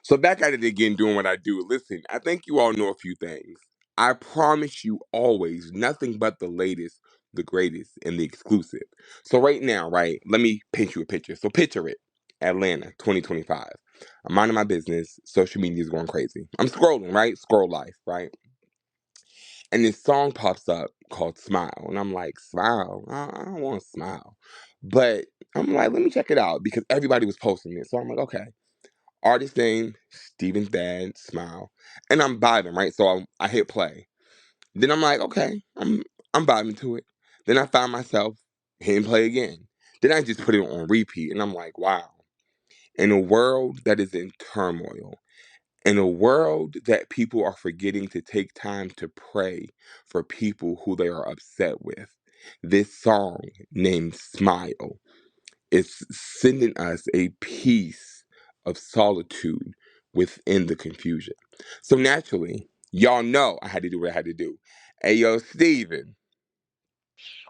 So back at it again, doing what I do. Listen, I think you all know a few things. I promise you always nothing but the latest, the greatest, and the exclusive. So right now, right, let me paint you a picture. So picture it. Atlanta, 2025. I'm minding my business. Social media is going crazy. I'm scrolling, right? Scroll life, right? And this song pops up called Smile. And I'm like, Smile? I don't want to smile. But I'm like, let me check it out because everybody was posting it. So I'm like, okay. Artist name, Steven Thad, Smile. And I'm vibing, right? So I hit play. Then I'm like, okay, I'm vibing to it. Then I find myself hitting play again. Then I just put it on repeat. And I'm like, wow. In a world that is in turmoil, in a world that people are forgetting to take time to pray for people who they are upset with, this song named Smile is sending us a piece of solitude within the confusion. So naturally, y'all know I had to do what I had to do. Hey, yo, Steven,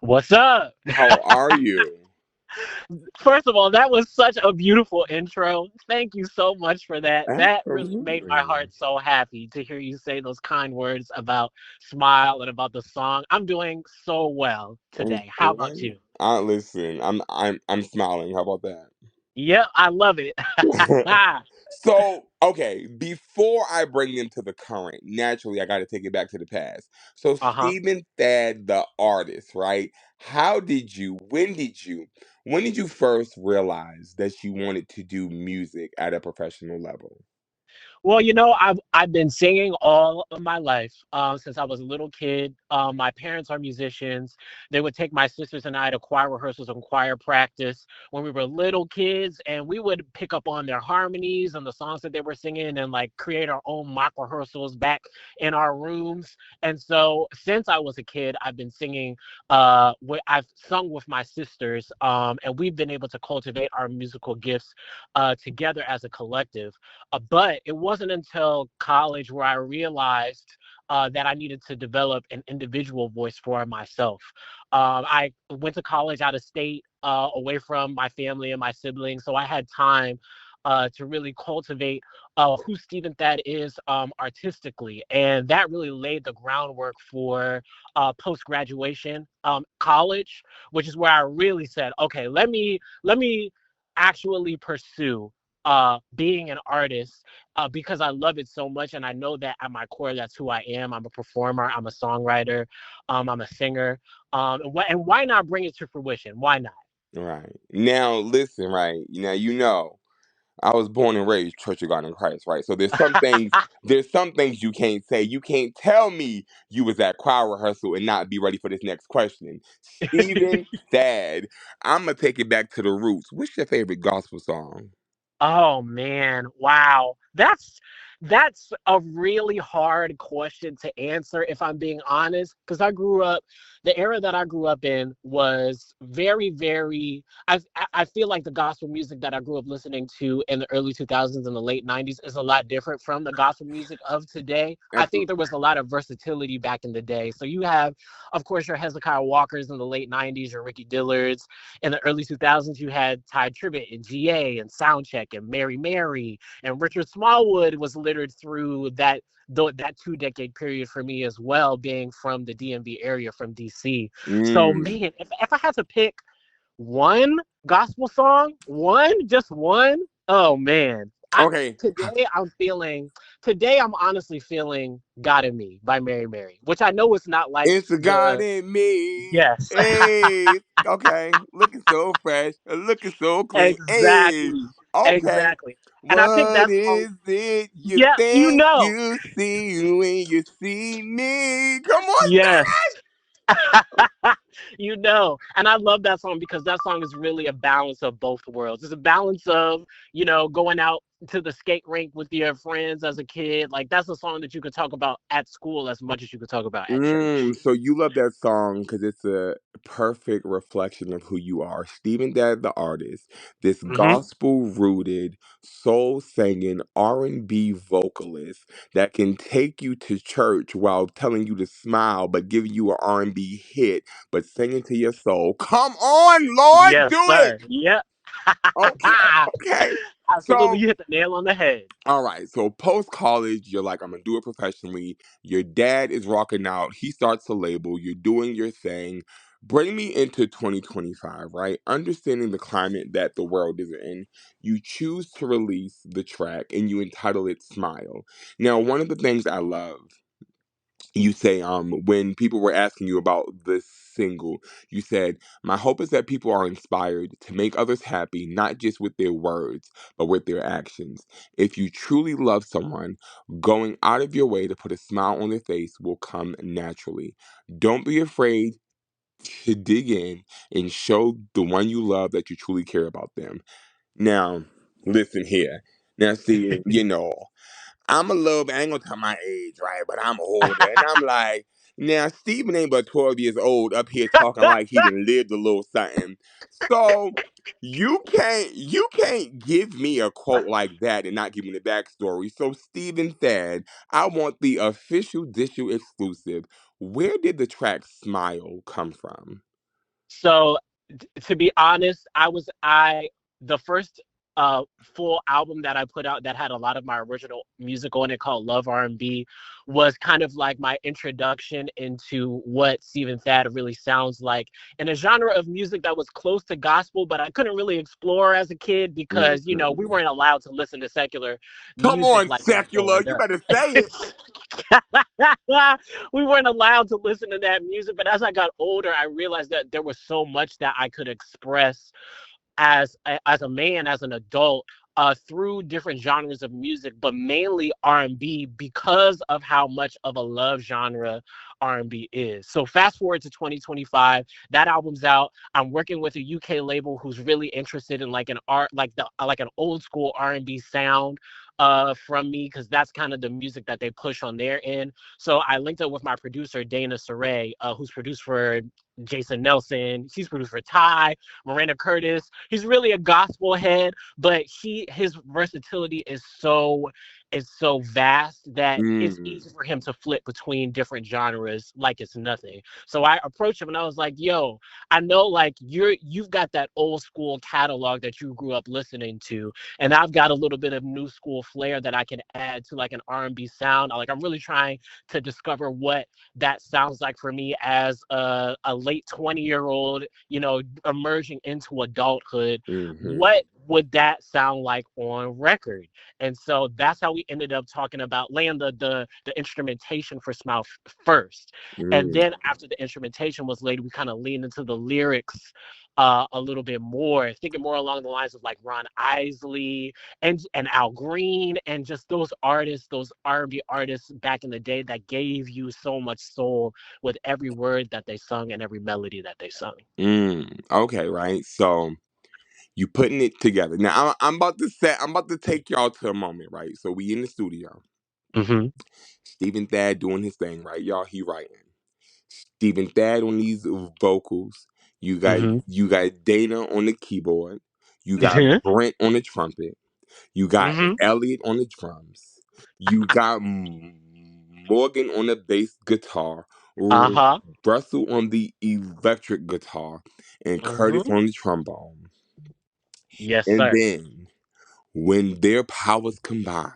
What's up? how are you? First of all, that was such a beautiful intro. Thank you so much for that. That really made my Absolutely. heart so happy to hear you say those kind words about Smile and about the song. I'm doing so well today. How about Right? you? Listen, I'm smiling. How about that? Yep, I love it. So, okay, before I bring them to the current, naturally I got to take it back to the past. So, Uh-huh. Stephen Thad, the artist, right? When did you first realize that you wanted to do music at a professional level? Well, I've been singing all of my life since I was a little kid. My parents are musicians. They would take my sisters and I to choir rehearsals and choir practice when we were little kids, and we would pick up on their harmonies and the songs that they were singing, and like create our own mock rehearsals back in our rooms. And so, since I was a kid, I've been singing. I've sung with my sisters, and we've been able to cultivate our musical gifts together as a collective. But it wasn't until college where I realized that I needed to develop an individual voice for myself. I went to college out of state, away from my family and my siblings, so I had time to really cultivate who Stephen Thad is artistically, and that really laid the groundwork for post graduation, college, which is where I really said, okay, let me actually pursue being an artist because I love it so much, and I know that at my core, that's who I am. I'm a performer. I'm a songwriter. I'm a singer. And why not bring it to fruition? Why not? Right. Now, listen, right? Now, I was born and raised Church of God in Christ, right? So there's some things you can't say. You can't tell me you was at choir rehearsal and not be ready for this next question. Stephen Thad, I'm gonna take it back to the roots. What's your favorite gospel song? Oh man, wow. That's a really hard question to answer if I'm being honest, because the era that I grew up in was very I feel like the gospel music that I grew up listening to in the early 2000s and the late 90s is a lot different from the gospel music of today. I think there Absolutely. was a lot of versatility back in the day. So you have, of course, your Hezekiah Walkers in the late 90s, your Ricky Dillards. In the early 2000s, you had Ty Tribbett and GA and Soundcheck and Mary Mary, and Richard Smallwood was littered through that 2 decade period for me as well, being from the DMV area, from DC. So Mm. man, if I had to pick one gospel song, just one, oh man. I Okay. today I'm feeling Today I'm honestly feeling God in Me by Mary Mary, which I know is not like It's a God the in me. yes. Hey. Okay. Looking so fresh. Looking so clean. Hey. Exactly. Okay. Exactly. And I think What that song, is it you yeah, think you see when you see me? Come on, yes. And I love that song because that song is really a balance of both worlds. It's a balance of, going out to the skate rink with your friends as a kid. Like, that's a song that you could talk about at school as much as you could talk about at church. So you love that song because it's a perfect reflection of who you are. Stephen Dad, the artist, this Hmm. gospel rooted, soul singing R&B vocalist that can take you to church while telling you to smile, but giving you an R&B hit, but singing to your soul. Come on, Lord, Yes, do it. sir. Yep. Okay, okay. Absolutely, So you hit the nail on the head. all right, so post college, you're like, I'm gonna do it professionally. Your dad is rocking out. He starts to label. You're doing your thing. Bring me into 2025, right? Understanding the climate that the world is in, you choose to release the track and you entitle it Smile. Now, one of the things I love, you say, when people were asking you about this single, you said, my hope is that people are inspired to make others happy, not just with their words but with their actions. If you truly love someone, going out of your way to put a smile on their face will come naturally. Don't be afraid to dig in and show the one you love that you truly care about them. Now, listen here. Now, see, I'm a little bit, I ain't gonna tell my age, right? But I'm older. And I'm like, now Steven ain't but 12 years old up here talking like he done lived a little something. So you can't give me a quote like that and not give me the backstory. So Steven said, I want the official Dishu exclusive. Where did the track Smile come from? So to be honest, I the first full album that I put out that had a lot of my original music on it, called Love R&B, was kind of like my introduction into what Stephen Thad really sounds like in a genre of music that was close to gospel, but I couldn't really explore as a kid because, we Mhm. weren't allowed to listen to secular Come music on, like that secular. growing You up. better say it. We weren't allowed to listen to that music, but as I got older, I realized that there was so much that I could express as a man, as an adult, through different genres of music, but mainly R&B, because of how much of a love genre R&B is. So fast forward to 2025, that album's out. I'm working with a UK label who's really interested in like an art, like an old school R&B sound from me, because that's kind of the music that they push on their end. So I linked up with my producer Dana Soréy, who's produced for Jason Nelson. He's produced for Ty, Miranda Curtis. He's really a gospel head, but his versatility is so vast that it's Mm, easy for him to flip between different genres like it's nothing. So I approached him and I was like, "Yo, I know like you've got that old school catalog that you grew up listening to, and I've got a little bit of new school flair that I can add to like an R&B sound. Like I'm really trying to discover what that sounds like for me as a late 20-year-old, emerging into adulthood. hmm What would that sound like on record?" And so that's how we ended up talking about laying the instrumentation for Smile first. And mm, then after the instrumentation was laid, we kind of leaned into the lyrics a little bit more, thinking more along the lines of like Ron Isley and Al Green, and just those artists, those R&B artists back in the day that gave you so much soul with every word that they sung and every melody that they sung. Okay, right. So you putting it together. Now I'm about to take y'all to a moment, right? So we in the studio. Hmm. Stephen Thad doing his thing, right? Y'all, he writing. Stephen Thad on these vocals. Hmm. You got Dana on the keyboard. You got Hmm. Brent on the trumpet. You got Hmm. Elliot on the drums. You got Morgan on the bass guitar. Uh-huh. Russell on the electric guitar. And Curtis Hmm. on the trombone. Yes, And sir. then when their powers combine,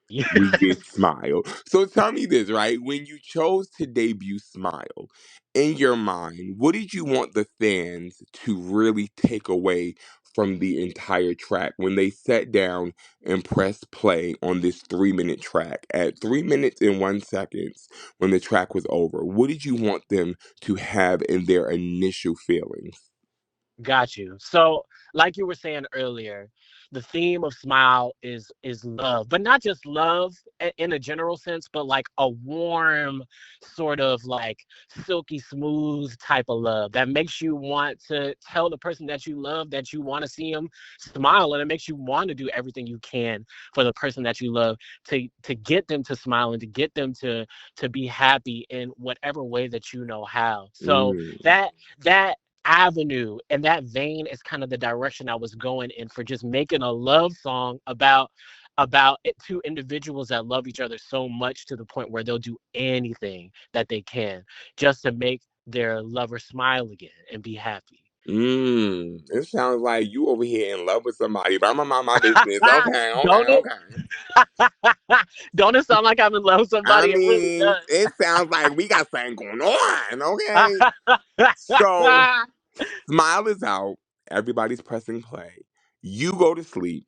Yeah. we get Smile. So tell me this, right? When you chose to debut Smile, in your mind, what did you want the fans to really take away from the entire track when they sat down and pressed play on this 3 minute track? At 3 minutes and 1 seconds, when the track was over, what did you want them to have in their initial feelings? Got you. So, like you were saying earlier, the theme of Smile is love, but not just love in a general sense, but like a warm, sort of like silky smooth type of love that makes you want to tell the person that you love that you want to see them smile, and it makes you want to do everything you can for the person that you love to get them to smile and to get them to be happy in whatever way that you know how. So Mm, that avenue and that vein is kind of the direction I was going in, for just making a love song two individuals that love each other so much to the point where they'll do anything that they can just to make their lover smile again and be happy. It sounds like you over here in love with somebody, but I'm gonna mind my business. Okay, okay, Don't it? okay. Don't it sound like I'm in love with I somebody? It really mean, it sounds like we got something going on, okay? does. So, smile is out. Everybody's pressing play. You go to sleep.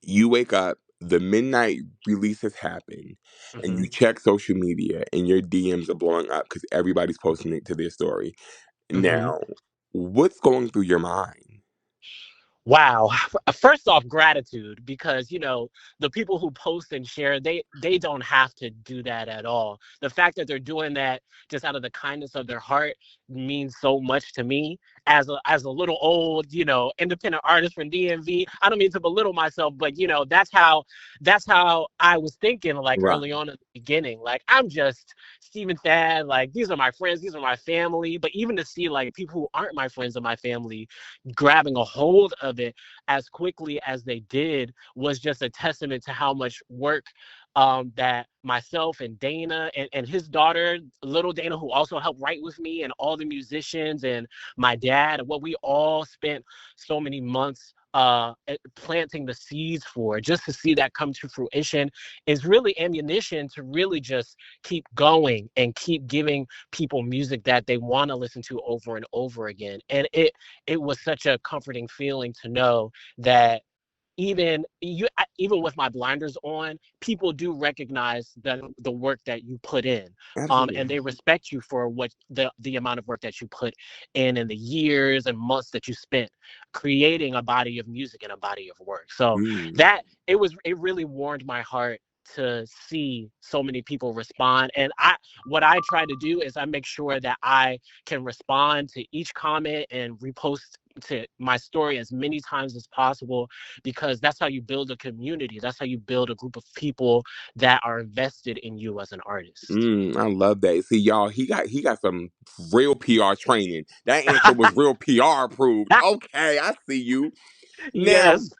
You wake up. The midnight release has happened, and you Hmm. check social media, and your DMs are blowing up because everybody's posting it to their story. Hmm. Now, what's going through your mind? Wow. First off, gratitude because the people who post and share, they don't have to do that at all. The fact that they're doing that just out of the kindness of their heart means so much to me as a little old, independent artist from DMV. I don't mean to belittle myself, but that's how I was thinking like Right. early on in the beginning. Like I'm just Stephen Thad, like these are my friends, these are my family. But even to see like people who aren't my friends and my family grabbing a hold of it as quickly as they did was just a testament to how much work that myself and Dana and his daughter, little Dana, who also helped write with me, and all the musicians and my dad, what we all spent so many months planting the seeds for, just to see that come to fruition is really ammunition to really just keep going and keep giving people music that they want to listen to over and over again. And it was such a comforting feeling to know that even with my blinders on, people do recognize the work that you put in, and Absolutely. they respect you for what the amount of work that you put in and the years and months that you spent creating a body of music and a body of work. So Mm. that it really warmed my heart to see so many people respond. And what I try to do is I make sure that I can respond to each comment and repost to my story as many times as possible, because that's how you build a community. That's how you build a group of people that are invested in you as an artist. I love that. See, y'all, he got some real PR training. That answer was real PR approved. Okay, I see you. Now, Yes.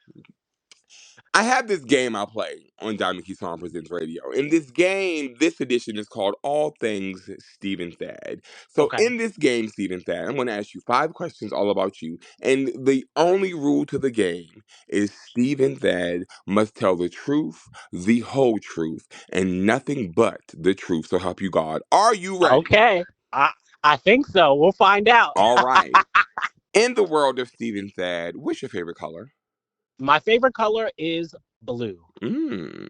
I have this game I play on DiamondKesawn Presents Radio. In this game, this edition is called All Things Stephen Thad. So, Okay. in this game, Stephen Thad, I'm going to ask you 5 questions all about you. And the only rule to the game is Stephen Thad must tell the truth, the whole truth, and nothing but the truth. So, help you God. Are you ready? Okay. I think so. We'll find out. All right. In the world of Stephen Thad, what's your favorite color? My favorite color is blue. Mm.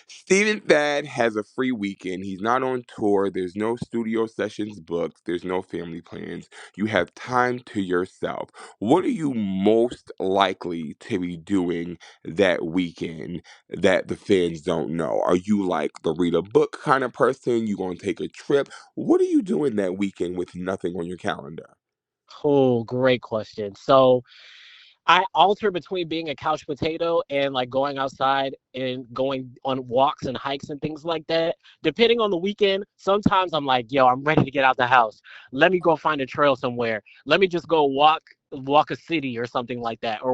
Steven Thad has a free weekend. He's not on tour. There's no studio sessions booked. There's no family plans. You have time to yourself. What are you most likely to be doing that weekend that the fans don't know? Are you like the read a book kind of person? You going to take a trip? What are you doing that weekend with nothing on your calendar? Oh, great question. So I alter between being a couch potato and like going outside and going on walks and hikes and things like that. Depending on the weekend, sometimes I'm like, yo, I'm ready to get out the house. Let me go find a trail somewhere. Let me just go walk a city or something like that, or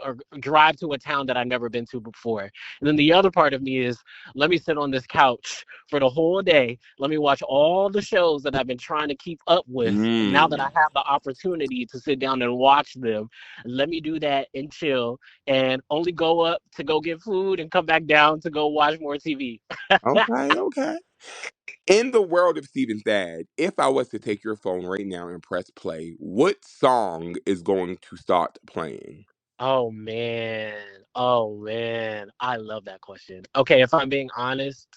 or drive to a town that I've never been to before. And then the other part of me is, let me sit on this couch for the whole day. Let me watch all the shows that I've been trying to keep up with. Now that I Mm. have the opportunity to sit down and watch them, let me do that and chill, and only go up to go get food and come back down to go watch more TV. Okay, okay. In the world of Stephen Thad, if I was to take your phone right now and press play, what song is going to start playing? Oh man. Oh man. I love that question. Okay, if I'm being honest,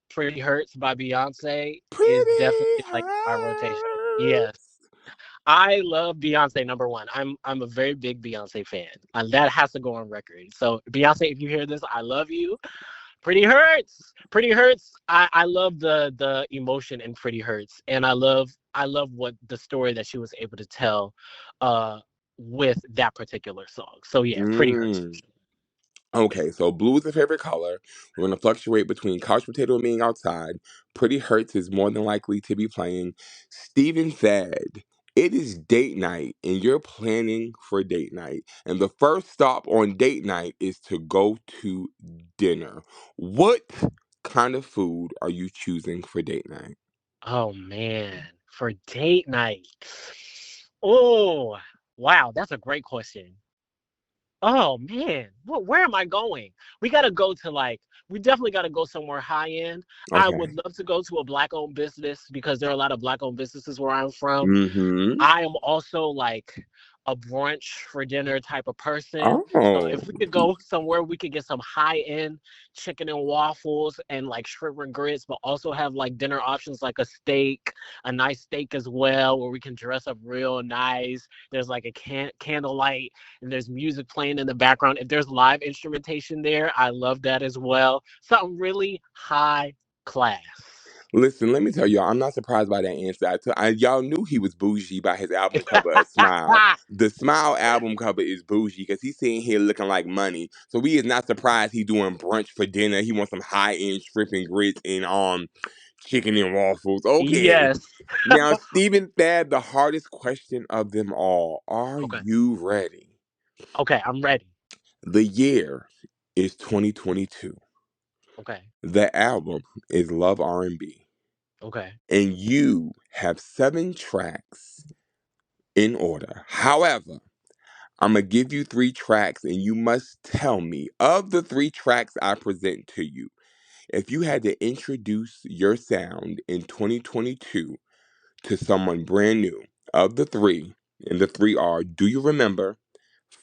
Pretty Hurts by Beyonce is Pretty definitely like my rotation. Yes. Hurts. I love Beyonce number one. I'm a very big Beyonce fan. And that has to go on record. So Beyonce, if you hear this, I love you. Pretty Hurts. Pretty Hurts. I love the emotion in Pretty Hurts. And I love what the story that she was able to tell uh with that particular song. So yeah, Pretty Hurts for Mm. sure. Okay, so blue is a favorite color. We're going to fluctuate between couch potato and being outside. Pretty Hurts is more than likely to be playing. Stephen Thad, it is date night and you're planning for date night. And the first stop on date night is to go to dinner. What kind of food are you choosing for date night? Oh man. For date night. Oh, wow, that's a great question. Oh man, where am I going? We gotta go to we definitely gotta go somewhere high end. I would Okay. love to go to a black owned business because there are a lot of black owned businesses where I'm from. Mm-hmm. I am also like a brunch for dinner type of person. So Oh. if we could go somewhere, we could get some high end chicken and waffles and like shrimp and grits, but also have like dinner options like a steak, a nice steak as well, where we can dress up real nice. There's like a candlelight and there's music playing in the background. If there's live instrumentation there, I love that as well. Something really high class. Listen, let me tell y'all, I'm not surprised by that answer. Y'all knew he was bougie by his album cover, A Smile. The Smile album cover is bougie because he's sitting here looking like money. So we is not surprised he doing brunch for dinner. He wants some high end shrimp and grits and chicken and waffles. Okay. Yes. Now, Stephen Thad, the hardest question of them all. Are Okay. you ready? Okay, I'm ready. The year is 2022. Okay. The album is Love R&B. Okay. And you have 7 tracks in order. However, I'm going to give you 3 tracks, and you must tell me of the 3 tracks I present to you, if you had to introduce your sound in 2022 to someone brand new, of the three, and the three are Do You Remember,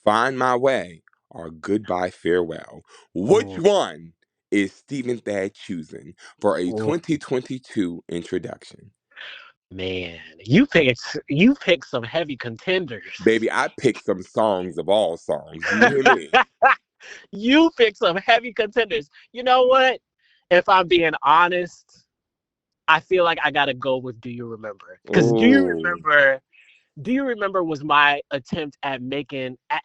Find My Way, or Goodbye Farewell, which Oh, one is Stephen Thad choosing for a oh, 2022 introduction? man, you picked some heavy contenders. Baby, I picked some songs of all songs. You hear me? You picked some heavy contenders. You know what? If I'm being honest, I feel like I gotta go with Do You Remember? Because Oh. Do You Remember was my attempt at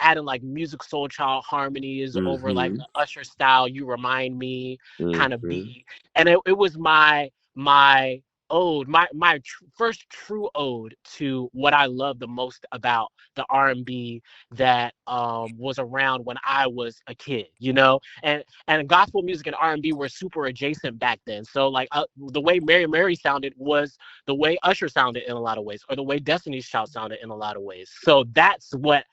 adding like music soul child harmonies over like Mm-hmm. the Usher style You Remind Me kind of Mm-hmm. beat. And it was my ode, first true ode to what I love the most about the R&B that was around when I was a kid, you know? And gospel music and R&B were super adjacent back then. So like the way Mary Mary sounded was the way Usher sounded in a lot of ways, or the way Destiny's Child sounded in a lot of ways. So that's what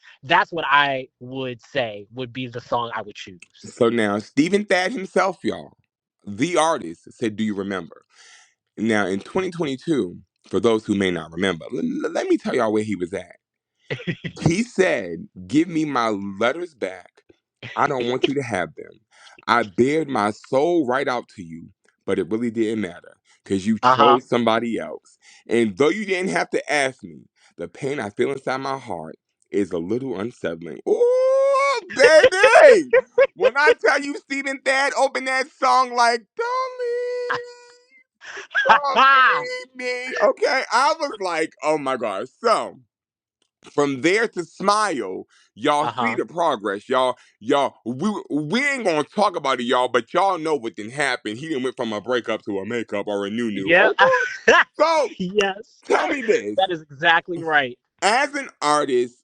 I would say would be the song I would choose. So now, Stephen Thad himself, y'all, the artist, said, Do you remember? Now, in 2022, for those who may not remember, let me tell y'all where he was at. He said, Give me my letters back. I don't want you to have them. I bared my soul right out to you, but it really didn't matter because you Uh huh. chose somebody else. And though you didn't have to ask me, the pain I feel inside my heart is a little unsettling. Ooh, baby! When I tell you Stephen Thad opened that song like, don't leave me. Okay, I was like, oh my God. So, from there to Smile, y'all Uh see huh. the progress. We ain't gonna talk about it, y'all, but y'all know what didn't happen. He didn't went from a breakup to a makeup or a new. Yeah. Okay? So Yes. tell me this. That is exactly right. As an artist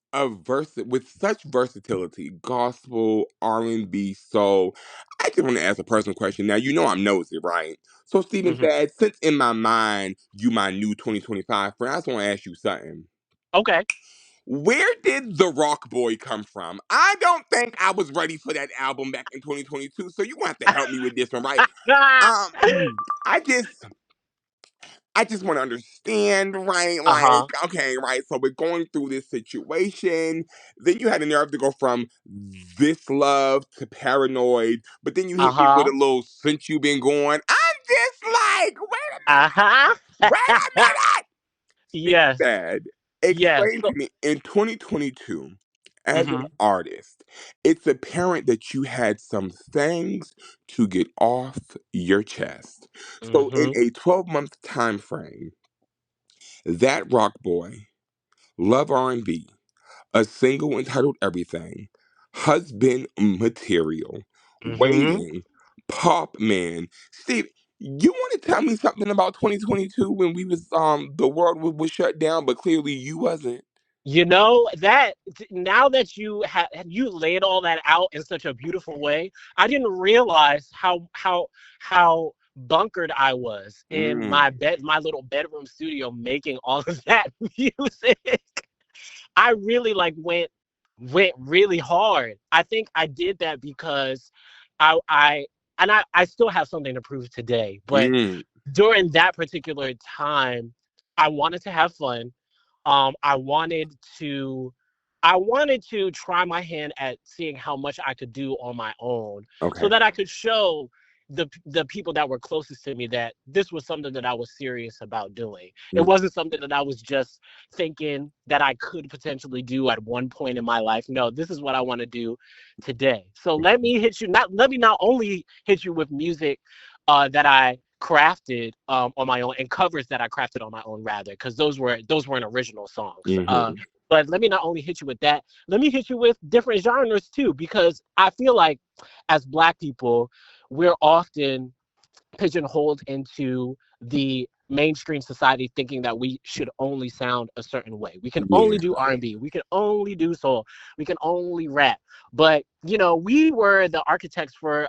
with such versatility, gospel, R&B, soul, I just want to ask a personal question. Now you know I'm nosy, right? So Stephen Hmm. Thad, since in my mind you my new 2025 friend, I just want to ask you something. Okay. Where did the Rock Boy come from? I don't think I was ready for that album back in 2022, so you want to have to help me with this one, right? Um, I just I just want to understand, right? Uh Like, huh. okay, right. So we're going through this situation. Then you had the nerve to go from this love to paranoid, but then you Uh hit me with huh. a little since you been going. I'm just like, wait a Uh minute, huh. wait a minute. Stephen Yes. said, Yes. explain So, to me in 2022, as an hmm. artist, it's apparent that you had some things to get off your chest. So, in Hmm. a 12-month time frame, that Rock Boy, Love R&B, a single entitled Everything, Husband Material, Hmm. Waiting, Pop Man. Steve, you want to tell me something about 2022 when we was the world was shut down, but clearly you wasn't. You know that now that you laid all that out in such a beautiful way, I didn't realize how bunkered I was in Mm. my little bedroom studio making all of that music. I really like went really hard. I think I did that because I and I still have something to prove today, but Mm, during that particular time, I wanted to have fun. Um, I wanted to I wanted to try my hand at seeing how much I could do on my own so okay. that I could show the people that were closest to me that this was something that I was serious about doing. It Mm, wasn't something that I was just thinking that I could potentially do at one point in my life. No, this is what I want to do today. So let me not only hit you with music that I crafted on my own, and covers that I crafted on my own rather, because those weren't original songs. mm-hmm. But let me not only hit you with that, let me hit you with different genres too, because I feel like as Black people, we're often pigeonholed into the mainstream society thinking that we should only sound a certain way. We can Yeah. only do R&B, we can only do soul, we can only rap. But, you know, we were the architects for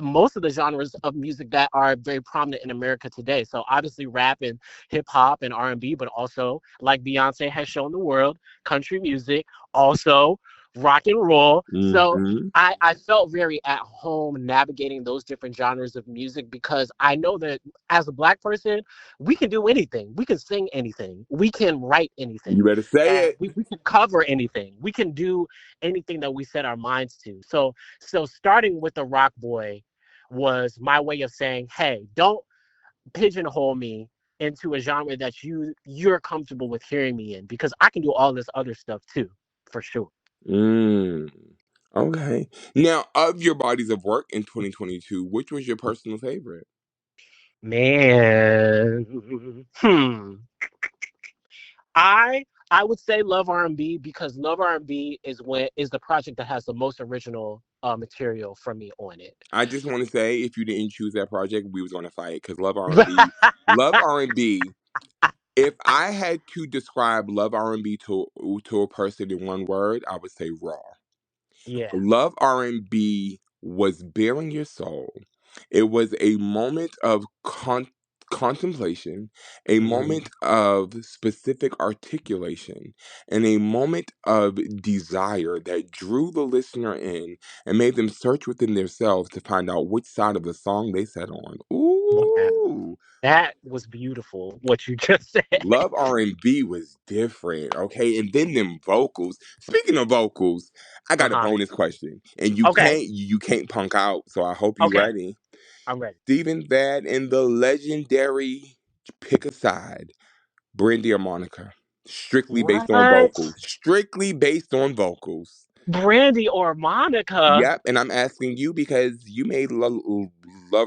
most of the genres of music that are very prominent in America today. So obviously rap and hip hop and R&B, but also like Beyonce has shown the world, country music, also rock and roll. So Mm-hmm. I felt very at home navigating those different genres of music because I know that as a Black person, we can do anything. We can sing anything. We can write You anything. better say And it. we can cover anything. We can do anything that we set our minds to. So starting with the Rock Boy was my way of saying, hey, don't pigeonhole me into a genre that you're comfortable with hearing me in, because I can do all this other stuff too, for sure. Mm. Okay. Now, of your bodies of work in 2022, which was your personal favorite? Man, I would say Love R&B, because Love R&B is the project that has the most original material from me on it. I just want to say, if you didn't choose that project, we was going to fight because Love R&B. If I had to describe Love R&B to a person in one word, I would say raw. Yeah. Love R&B was bearing your soul. It was a moment of contemplation, a Mhm. moment of specific articulation, and a moment of desire that drew the listener in and made them search within themselves to find out which side of the song they sat on. Yeah. Ooh. That was beautiful, what you just said. Love R&B was different, okay? And then them vocals. Speaking of vocals, I got a Uh-huh. bonus question, and Okay. you can't punk out. So I hope you Okay. ready. I'm ready. Stephen Thad and the legendary Pick a Side, Brandy or Monica, strictly based on What? vocals. Strictly based on vocals. Brandy or Monica? Yep, and I'm asking you because you made love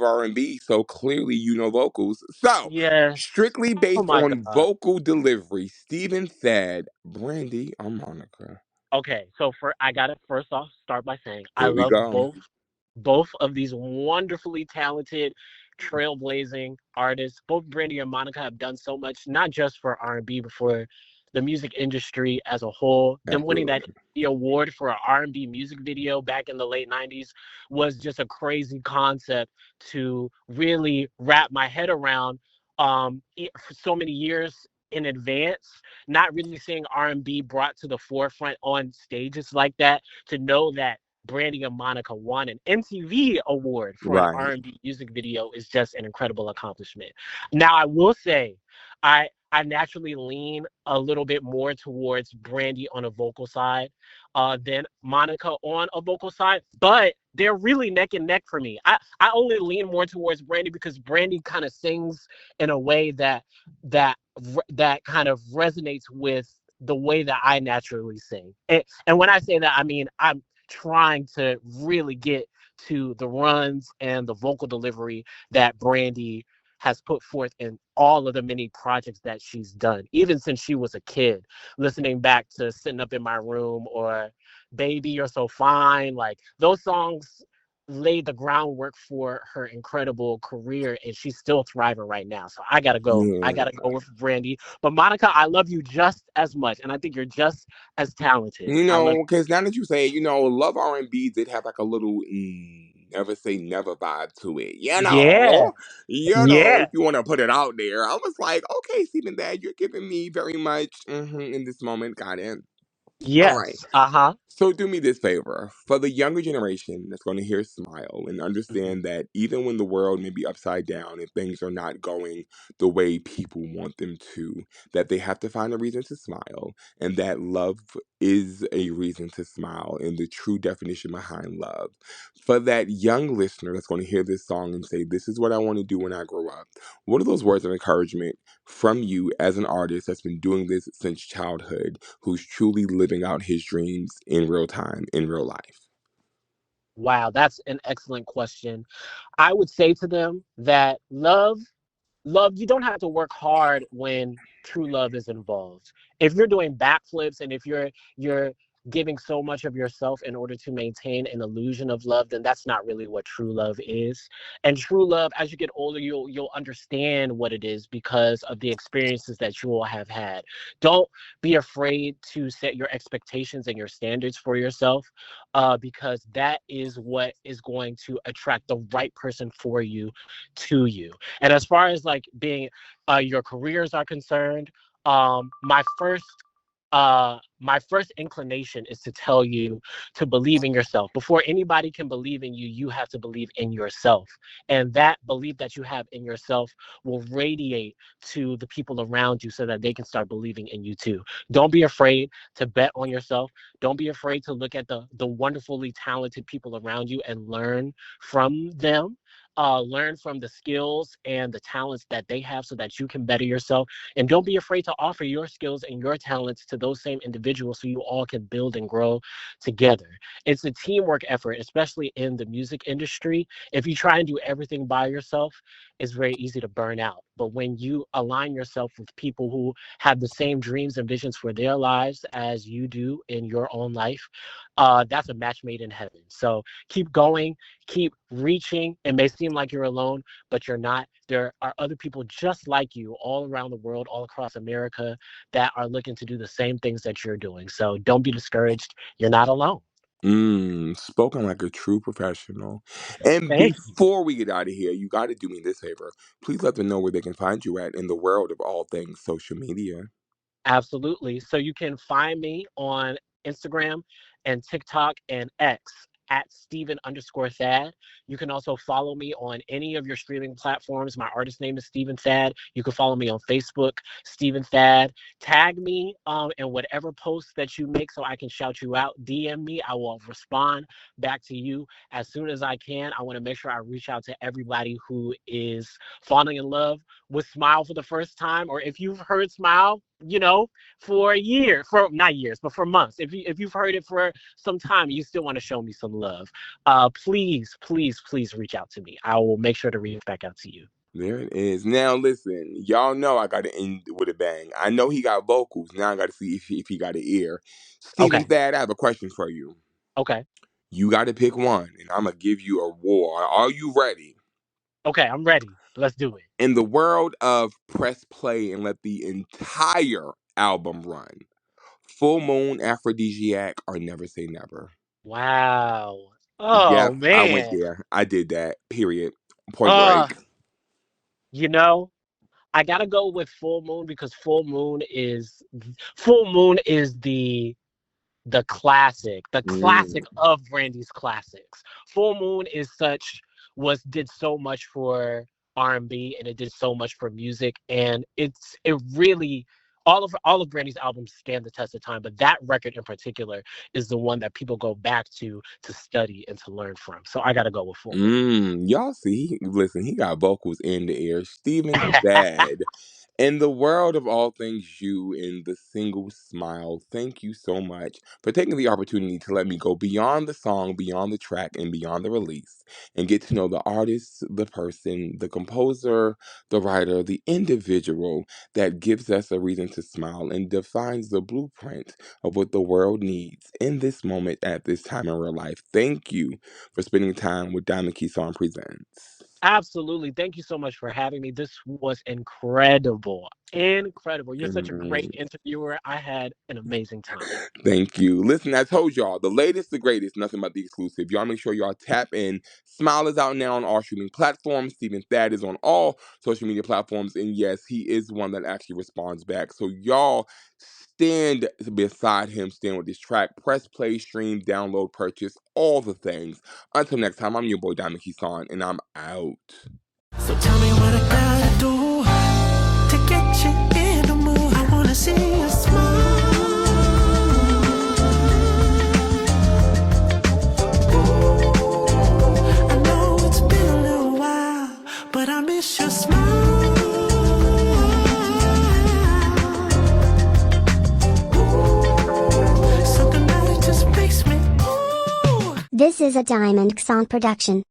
R&B, so clearly you know vocals. So, Yes. strictly Oh based my on God. vocal delivery, Stephen Thad, Brandy, or Monica. Okay, so for I gotta first off start by saying I Here we love go. both of these wonderfully talented, trailblazing artists. Both Brandy and Monica have done so much, not just for R&B, but for the music industry as a whole. Them winning that Absolutely. Emmy award for an R&B music video back in the late '90s was just a crazy concept to really wrap my head around. For so many years in advance, not really seeing R&B brought to the forefront on stages like that, to know that Brandy and Monica won an MTV award for an Right. R&B music video is just an incredible accomplishment. Now, I will say, I naturally lean a little bit more towards Brandy on a vocal side than Monica on a vocal side, but they're really neck and neck for me. I only lean more towards Brandy because Brandy kind of sings in a way that that kind of resonates with the way that I naturally sing. And when I say that, I mean I'm trying to really get to the runs and the vocal delivery that Brandy has put forth in all of the many projects that she's done, even since she was a kid. Listening back to Sitting Up in My Room or Baby You're So Fine, like those songs laid the groundwork for her incredible career, and she's still thriving right now. So I Yeah. gotta go with Brandy. But Monica, I love you just as much, and I think you're just as talented. You I love know, because now that you say it, Love R&B did have like a little never say never vibe to it. Yeah, If yeah. you want to put it out there, I was like, okay, Stephen, Dad, you're giving me very much in this moment. Got it. All right. Yes. Uh-huh. So do me this favor. For the younger generation that's going to hear Smile and Mhm. understand that even when the world may be upside down and things are not going the way people want them to, that they have to find a reason to smile, and that love is a reason to smile and the true definition behind love. For that young listener that's going to hear this song and say, "This is what I want to do when I grow up," what are those words of encouragement from you as an artist that's been doing this since childhood, who's truly living out his dreams in real time, in real life? Wow, that's an excellent question. I would say to them that love, you don't have to work hard when true love is involved. If you're doing backflips and if you're giving so much of yourself in order to maintain an illusion of love, then that's not really what true love is. And true love, as you get older, you'll understand what it is because of the experiences that you will have had. Don't be afraid to set your expectations and your standards for yourself, because that is what is going to attract the right person for you to you. And as far as like being your careers are concerned, my first inclination is to tell you to believe in yourself. Before anybody can believe in you, you have to believe in yourself. And that belief that you have in yourself will radiate to the people around you so that they can start believing in you too. Don't be afraid to bet on yourself. Don't be afraid to look at the wonderfully talented people around you and learn from them. Learn from the skills and the talents that they have so that you can better yourself, and don't be afraid to offer your skills and your talents to those same individuals so you all can build and grow together. It's a teamwork effort, especially in the music industry. If you try and do everything by yourself, it's very easy to burn out. But when you align yourself with people who have the same dreams and visions for their lives as you do in your own life, that's a match made in heaven. So keep going, keep reaching. It may seem like you're alone, but you're not. There are other people just like you all around the world, all across America, that are looking to do the same things that you're doing. So don't be discouraged. You're not alone. Spoken like a true professional. And Thank you. before we get out of here, you got to do me this favor. Please let them know where they can find you at in the world of all things social media. Absolutely. So you can find me on Instagram and TikTok and X at Steven underscore Thad. You can also follow me on any of your streaming platforms. My artist name is Steven Thad. You can follow me on Facebook, Steven Thad. Tag me in whatever posts that you make so I can shout you out. DM me. I will respond back to you as soon as I can. I want to make sure I reach out to everybody who is falling in love with Smile for the first time, or if you've heard Smile, for a year, for not years, but for months. If you've heard it for some time, you still want to show me some love. Please, please, please reach out to me. I will make sure to reach back out to you. There it is. Now listen, y'all know I got to end with a bang. I know he got vocals. Now I got to see if he got an ear. Stephen Okay. Thad, I have a question for you. Okay. You got to pick one, and I'm gonna give you a war. Are you ready? Okay. I'm ready. Let's do it. In the world of press play and let the entire album run, Full Moon, Aphrodisiac, or Never Say Never. Wow. Oh Yep, I went man. there. I did that. Period. Point Uh, break. you know, I gotta go with Full Moon because Full Moon is the classic Mm. of Brandy's classics. Full Moon is such was did so much for R&B, and it did so much for music, and it really all of Brandy's albums stand the test of time, but that record in particular is the one that people go back to study and to learn from. So I got to go with Full Y'all see, listen, he got vocals in the air. Steven Moon. Thad. In the world of all things you in the single smile, thank you so much for taking the opportunity to let me go beyond the song, beyond the track, and beyond the release, and get to know the artist, the person, the composer, the writer, the individual that gives us a reason to smile and defines the blueprint of what the world needs in this moment at this time in real life. Thank you for spending time with DiamondKesawn Presents. Absolutely. Thank you so much for having me. This was incredible. Incredible. You're such a great Mm, interviewer. I had an amazing time. Thank you. Listen, I told y'all, the latest, the greatest, nothing but the exclusive. Y'all make sure y'all tap in. Smile is out now on all streaming platforms. Stephen Thad is on all social media platforms. And yes, he is one that actually responds back. So y'all stand beside him, stand with this track. Press play, stream, download, purchase, all the things. Until next time, I'm your boy DiamondKesawn, and I'm out. So tell me what I gotta do to get you in the mood. I wanna see you smile. I know it's been a little while, but I miss your smile. Something that just makes me. This is a DiamondKesawn production.